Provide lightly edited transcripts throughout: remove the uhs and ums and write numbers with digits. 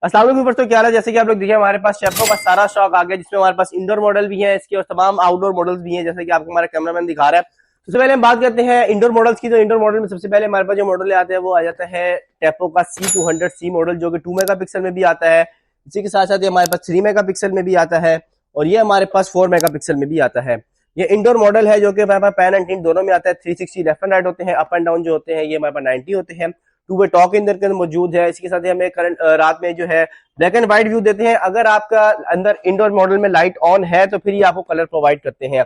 अस्सलाम वालेकुम दोस्तों, क्या हाल है। जैसे कि आप लोग देखिए हमारे पास चैपो का सारा स्टॉक आ गया, जिसमें हमारे पास इंडोर मॉडल भी है इसके और तमाम आउटडोर मॉडल्स भी हैं, जैसे कि आपको हमारा कैमरामैन दिखा रहा है। सबसे पहले हम बात करते हैं इंडोर मॉडल्स की। तो इंडोर मॉडल में सबसे पहले हमारे पास जो मॉडल आता है वो आ जाता है टेपो का C200C मॉडल, जो कि 2 मेगापिक्सल में भी आता है। इसी के साथ साथ ये हमारे पास 3 मेगापिक्सल में भी आता है और ये हमारे पास 4 मेगापिक्सल में भी आता है। ये इंडोर मॉडल है जो कि हमारे पास पैन एंड टिल्ट दोनों में आता है। 360 लेफ्ट एंड राइट होते हैं, अप एंड डाउन जो होते हैं ये हमारे पास 90 होते हैं। 2 वे टॉक इन के अंदर मौजूद है। इसके साथ ही हमें करंट रात में जो है ब्लैक एंड व्हाइट व्यू देते हैं। अगर आपका अंदर इंडोर मॉडल में लाइट ऑन है तो फिर ये आपको कलर प्रोवाइड करते हैं।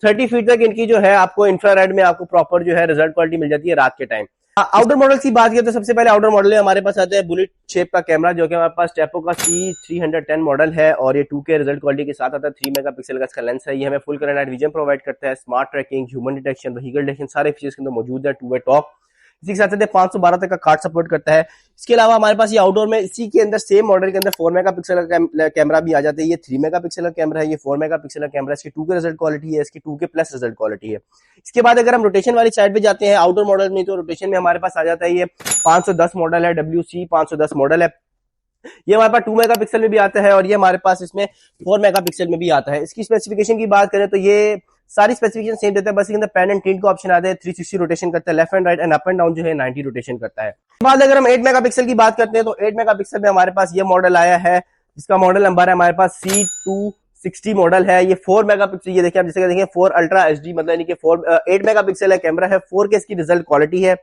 30 फीट तक इनकी जो है आपको इंफ्रारेड में आपको प्रॉपर जो है रिजल्ट क्वालिटी मिल जाती है रात के टाइम। आउटडोर मॉडल की बात करें तो सबसे पहले आउटडोर मॉडल में हमारे पास आता है बुलेट शेप का कैमरा, जो कि हमारे पास टेपो का C310 मॉडल है और ये 2K रिजल्ट क्वालिटी के साथ आता है। 3 मेगापिक्सल का इसका लेंस है। ये हमें full colour night vision provide करता है, smart tracking, human detection, vehicle detection सारे फीचर्स के अंदर मौजूद है। 2 वे टॉक, इसी के साथ साथ 512 तक का कार्ड सपोर्ट करता है। इसके अलावा हमारे पास ये आउटडोर में इसी के अंदर सेम मॉडल के अंदर 4 मेगापिक्सल का कैमरा भी आ जाता है। ये 3 मेगापिक्सल का कैमरा है, ये 4 मेगापिक्सल का कैमरा है। इसकी 2K रिजल्ट क्वालिटी है, इसकी 2K प्लस रिजल्ट क्वालिटी है। इसके बाद अगर हम रोटेशन वाली साइड पे जाते हैं आउटडोर मॉडल में, तो रोटेशन में हमारे पास आ जाता है ये 510 मॉडल है, WC 510 मॉडल है। ये हमारे पास 2 मेगापिक्सल में भी आता है और ये हमारे पास इसमें 4 मेगापिक्सल में भी आता है। इसकी स्पेसिफिकेशन की बात करें तो ये सारी स्पेसिफिकेशन सेम देता है, बस इसके अंदर पैन एंड टिल्ट का ऑप्शन आता है। 360 रोटेशन करता है, left and right and up and down जो है 90 रोटेशन करता है। बाद अगर हम 8 मेगापिक्सल की बात करते हैं तो 8 मेगापिक्सल में हमारे पास ये मॉडल आया है, जिसका मॉडल नंबर है हमारे पास C260 मॉडल है। ये 4 मेगापिक्सल, ये देखिए आप जैसे देखिए 4 अल्ट्रा HD, मतलब यानी कि 8 मेगापिक्सल है कैमरा है, 4K इसकी रिजल्ट क्वालिटी है।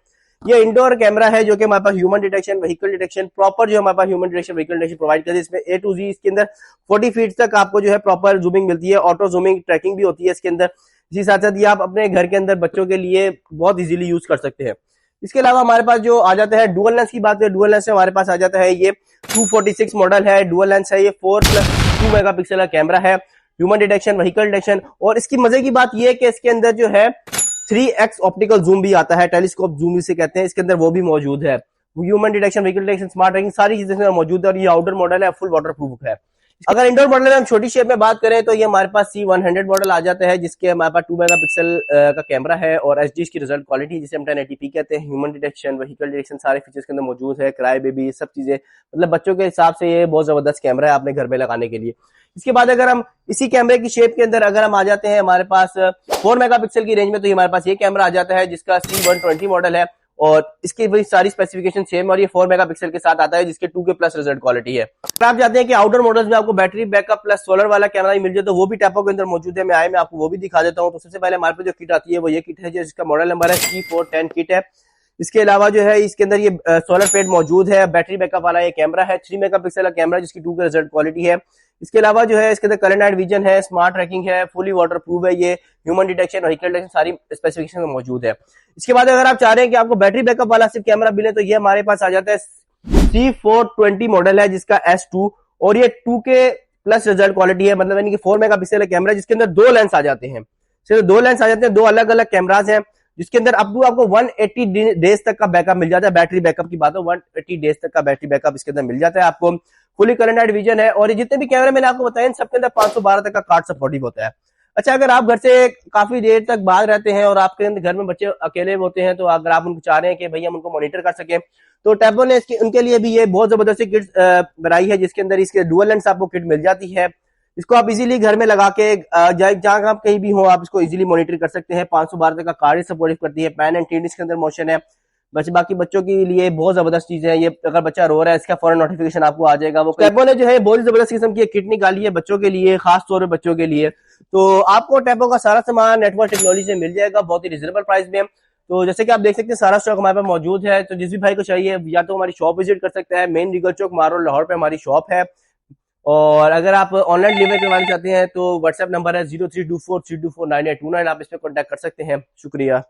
ये इंडोर कैमरा है जो कि हमारे पास human detection, vehicle detection proper जो हमारे पास human detection, vehicle detection provide करती है। इसमें A to Z इसके अंदर 40 फीट तक आपको जो है प्रॉपर जूमिंग मिलती है, ऑटो जूमिंग ट्रैकिंग भी होती है इसके अंदर। इसी साथ साथ ये आप अपने घर के अंदर बच्चों के लिए बहुत इजीली यूज कर सकते हैं। इसके अलावा हमारे पास जो आ जाता है डुअल लेंस की बात करें, डुअल लेंस में हमारे पास आ जाता है ये 246 मॉडल है, डुअल लेंस है। ये 4+2 मेगापिक्सल का कैमरा है, ह्यूमन डिटेक्शन, व्हीकल डिटेक्शन। और इसकी मजे की बात यह है कि इसके अंदर जो है 3x ऑप्टिकल जूम भी आता है, टेलीस्कोप जूम इसे कहते हैं, इसके अंदर वो भी मौजूद है। Human detection, vehicle detection, smart tracking सारी चीजें मौजूद है और ये आउटडोर मॉडल है, फुल वाटर प्रूफ है। अगर इंडोर मॉडल में हम छोटी शेप में बात करें तो ये हमारे पास C100 मॉडल आ जाता है, जिसके हमारे पास 2 मेगापिक्सल का कैमरा है और HD इसकी रिजल्ट क्वालिटी जिसे हम 1080p कहते हैं। ह्यूमन डिटेक्शन, व्हीकल डिटेक्शन सारे फीचर्स के अंदर मौजूद है। क्राई बेबी सब चीजें, मतलब बच्चों के हिसाब से ये बहुत जबरदस्त कैमरा है आपने घर में लगाने के लिए। इसके बाद अगर हम इसी कैमरे की शेप के अंदर अगर हम आ जाते हैं हमारे पास 4 मेगापिक्सल की रेंज में, तो ये हमारे पास ये कैमरा आ जाता है जिसका C120 मॉडल है और इसकी भी सारी स्पेसिफिकेशन सेम और ये 4 मेगापिक्सल के साथ आता है, जिसके 2K प्लस रिजल्ट क्वालिटी है। अगर आप चाहते हैं कि आउटडोर मॉडल्स में आपको बैटरी बैकअप प्लस सोलर वाला कैमरा ही मिल जाए तो वो भी टेपो के अंदर मौजूद है। मैं आपको वो भी दिखा देता हूं। तो सबसे पहले हमारे पास जो किट आती है वो ये किट है, जिसका मॉडल नंबर है C410 किट है। इसके अलावा जो है इसके अंदर ये सोलर प्लेट मौजूद है, बैटरी बैकअप वाला ये कैमरा है, 3 मेगापिक्सल का कैमरा जिसकी 2K रिजल्ट क्वालिटी है। इसके अलावा जो है इसके अंदर कलर नाइट विजन है, स्मार्ट ट्रैकिंग है, फुली वाटर प्रूफ है, ये ह्यूमन डिटेक्शन, व्हीकल डिटेक्शन सारी स्पेसिफिकेशन मौजूद है। इसके बाद अगर आप चाह रहे हैं कि आपको बैटरी बैकअप वाला सिर्फ कैमरा मिले तो ये हमारे पास आ जाता है C420 मॉडल है, जिसका S2 और ये 2K प्लस रिजल्ट क्वालिटी है, मतलब यानी कि 4 मेगापिक्सल का कैमरा जिसके अंदर 2 लेंस आ जाते हैं। सिर्फ 2 लेंस आ जाते हैं, 2 अलग अलग कैमराज हैं, जिसके अंदर अप टू आपको 180 डेज तक का बैकअप मिल जाता है। बैटरी बैकअप की बात हो, 180 डेज तक का बैटरी बैकअप इसके अंदर मिल जाता है आपको। फुली कलर नाइट विजन है और ये जितने भी कैमरे मैंने आपको बताए सबके अंदर 512 तक का कार्ड सपोर्टिव होता है। अच्छा, अगर आप घर से काफी देर तक बाहर रहते हैं और आपके घर में बच्चे अकेले होते हैं, तो अगर आप उनको चाह रहे हैं कि भैया हम उनको मॉनिटर कर सकें, तो टेपो ने उनके लिए भी ये बहुत जबरदस्त किट बनाई है, जिसके अंदर इसके डुअल लेंस आपको किट मिल जाती है। इसको आप इजीली घर में लगा के जहां आप कहीं भी हो आप इसको इजीली मॉनिटर कर सकते हैं। 512 तक का कार्ड सपोर्ट करती है, पैन एंड टिल्ट इसके अंदर मोशन है। बस बाकी बच्चों के लिए बहुत जबरदस्त चीज है ये। अगर बच्चा रो रहा है इसका फौरन नोटिफिकेशन आपको आ जाएगा। वो टेपो ने जो है बहुत जबरदस्त किस्म की किट निकाली है बच्चों के लिए, खास तौर पर बच्चों के लिए। तो आपको टेपो का सारा सामान नेटवर्क टेक्नोलॉजी से मिल जाएगा बहुत ही रिजनेबल प्राइस में। तो जैसे कि आप देख सकते हैं सारा स्टॉक हमारे पास मौजूद है। तो जिस भी भाई को चाहिए या तो हमारी शॉप विजिट कर सकता है, मेन रीगल चौक मारो लाहौर पे हमारी शॉप है। और अगर आप ऑनलाइन डिलीवरी करवाना चाहते हैं तो व्हाट्सएप नंबर है 0324324929, आप इस पर कॉन्टैक्ट कर सकते हैं। शुक्रिया।